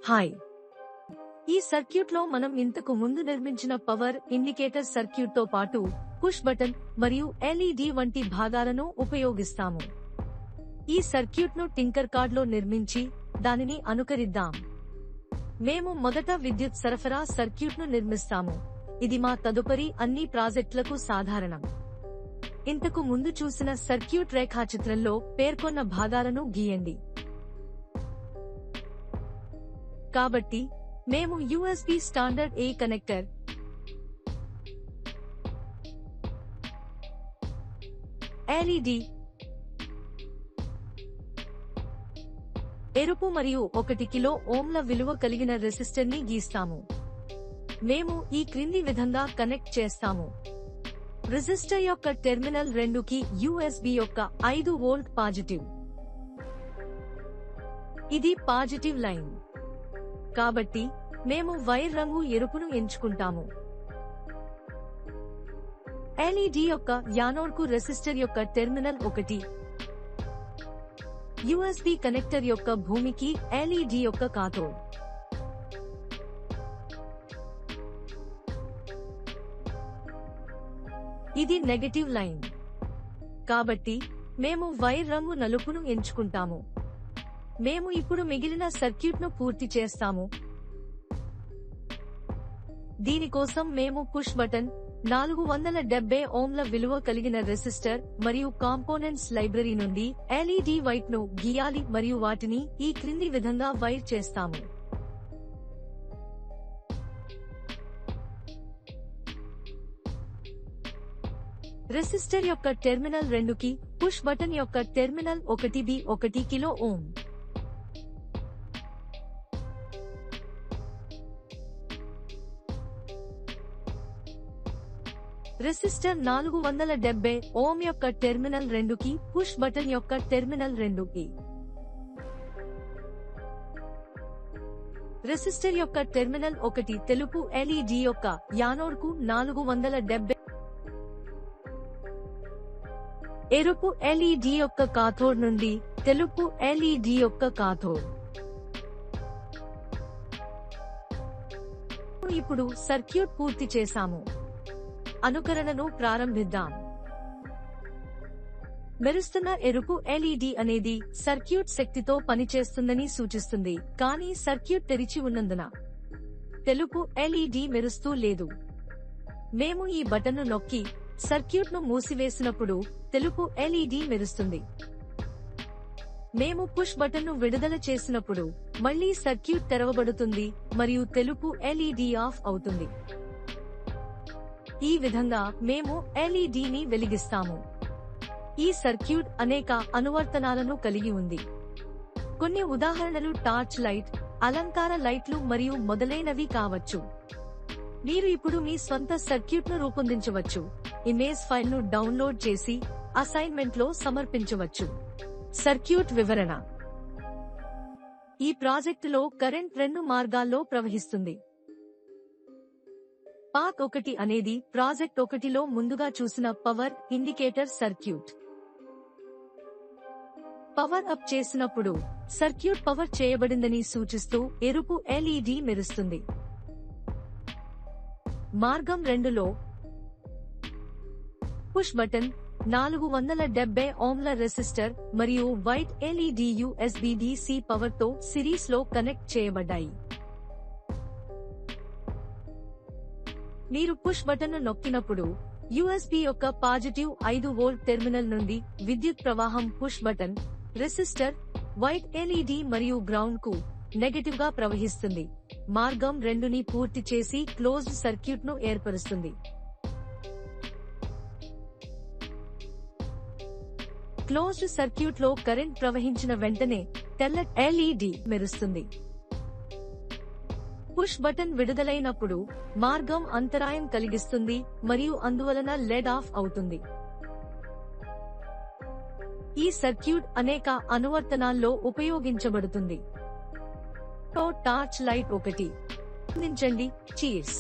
Hi, ఈ circuit లో మనం ఇంతకు ముందు నిర్మించిన పవర్ ఇండికేటర్ సర్క్యూట్ తో పాటు పుష్ బటన్ మరియు ఎల్ఈడి వంటి భాగాలను ఉపయోగిస్తాము. ఈ సర్క్యూట్ ను టింకర్ కార్డ్ లో నిర్మించి దానిని అనుకరిద్దాం. మేము మొదట విద్యుత్ సరఫరా సర్క్యూట్ ను నిర్మిస్తాము. ఇది మా తదుపరి అన్ని ప్రాజెక్టులకు సాధారణం. ఇంతకు ముందు చూసిన సర్క్యూట్ రేఖాచిత్రంలో పేర్కొన్న భాగాలను గీయండి. కాబట్టి మేము USB standard A connector, LED, ఎరుపు మరియు 1 కిలో ఓంల విలువ కలిగిన రెసిస్టర్ ని గీస్తాము. మేము ఈ క్రింది విధంగా కనెక్ట్ చేస్తాము. రెసిస్టర్ యొక్క టెర్మినల్ 2 కి USB యొక్క 5 వోల్ట్ పాజిటివ్. ఇది పాజిటివ్ లైన్. కాబట్టి మేము వైర్ రంగు ఎరుపును ఎంచుకుంటాము. LED యొక్క యానోడ్ కు రెసిస్టర్ యొక్క టెర్మినల్ 1, USB కనెక్టర్ యొక్క భూమికి LED యొక్క కాథోడ్. ఇది నెగటివ్ లైన్. కాబట్టి మేము వైర్ రంగు నలుపును ఎంచుకుంటాము. మేము ఇప్పుడు మిగిలిన సర్క్యూట్ ను పూర్తి చేస్తాము. దీనికోసం మేము పుష్ బటన్, 470 ఓంల విలువ కలిగిన రెసిస్టర్ మరియు కాంపోనెంట్స్ లైబ్రరీ నుండి LED వైట్ ను గీయాలి మరియు వాటిని ఈ క్రింది విధంగా వైర్ చేస్తాము. రెసిస్టర్ యొక్క టెర్మినల్ 2 కి పుష్ బటన్ యొక్క terminal 1B 1 kilo ohm. Resistor 470 ఓం యొక్క టెర్మినల్ 2 కి పుష్ బటన్ యొక్క టెర్మినల్ 2 కి. రెసిస్టర్ యొక్క టెర్మినల్ 1 తెలుపు LED యొక్క యానోడ్ కు 470, ఎరుపు LED యొక్క కాథోడ్ నుండి తెలుపు LED యొక్క కాథోడ్. ఇప్పుడు సర్క్యూట్ పూర్తి చేశాము. అనుకరణను ప్రారంభిద్దాం. మెరుస్తున్న ఎరుపు LED అనేది సర్క్యూట్ శక్తితో పనిచేస్తుందని సూచిస్తుంది, కానీ సర్క్యూట్ తెరిచి ఉన్నందున తెలుపు LED మెరుస్తూ లేదు. మేము ఈ బటన్ను నొక్కి సర్క్యూట్ను మూసివేసినప్పుడు తెలుపు LED మెరుస్తుంది. మేము పుష్ బటన్ను విడుదల చేసినప్పుడు మళ్లీ సర్క్యూట్ తెరవబడుతుంది మరియు తెలుపు LED ఆఫ్ అవుతుంది. ఈ విధంగా మేము LED ని వెలిగిస్తాము. ఈ సర్క్యూట్ అనేక అనువర్తనాలను కలిగి ఉంది. కొన్ని ఉదాహరణలు టార్చ్ లైట్, అలంకార లైట్లు మరియు మొదలైనవి కావచ్చు. మీరు ఇప్పుడు మీ స్వంత సర్క్యూట్ను రూపొందించవచ్చు. ఇమేజ్ ఫైల్ను డౌన్లోడ్ చేసి అసైన్మెంట్లో సమర్పించవచ్చు. సర్క్యూట్ వివరణ. ఈ ప్రాజెక్టులో కరెంట్ 2 మార్గాల్లో ప్రవహిస్తుంది. పాత్ 1 అనేది ప్రాజెక్ట్ 1లో ముందుగా చూసిన power indicator circuit. Power up చేసినప్పుడు సర్క్యూట్ పవర్ చేయబడిందని సూచిస్తూ ఎరుపు LED మెరుస్తుంది. మార్గం 2లో పుష్ బటన్, 470 ఓంల రెసిస్టర్ మరియు వైట్ LED USB-DC పవర్ తో సిరీస్ లో కనెక్ట్ చేయబడ్డాయి. మీరు పుష్ బటన్ను నొక్కినప్పుడు USB యొక్క పాజిటివ్ 5 వోల్ట్ టెర్మినల్ నుండి విద్యుత్ ప్రవాహం push button, resistor, white LED మరియు గ్రౌండ్ కు నెగటివ్ గా ప్రవహిస్తుంది. మార్గం 2ని పూర్తి చేసి క్లోజ్డ్ సర్క్యూట్ ను ఏర్పరుస్తుంది. క్లోజ్డ్ సర్క్యూట్ లో కరెంట్ ప్రవహించిన వెంటనే తెల్ల LED మెరుస్తుంది. పుష్ బటన్ విడుదలైనప్పుడు మార్గం అంతరాయం కలిగిస్తుంది మరియు అందువలన LED ఆఫ్ అవుతుంది. ఈ సర్క్యూట్ అనేక అనువర్తనాల్లో ఉపయోగించబడుతుంది. టార్చ్ లైట్ 1 అందించండి. చీర్స్.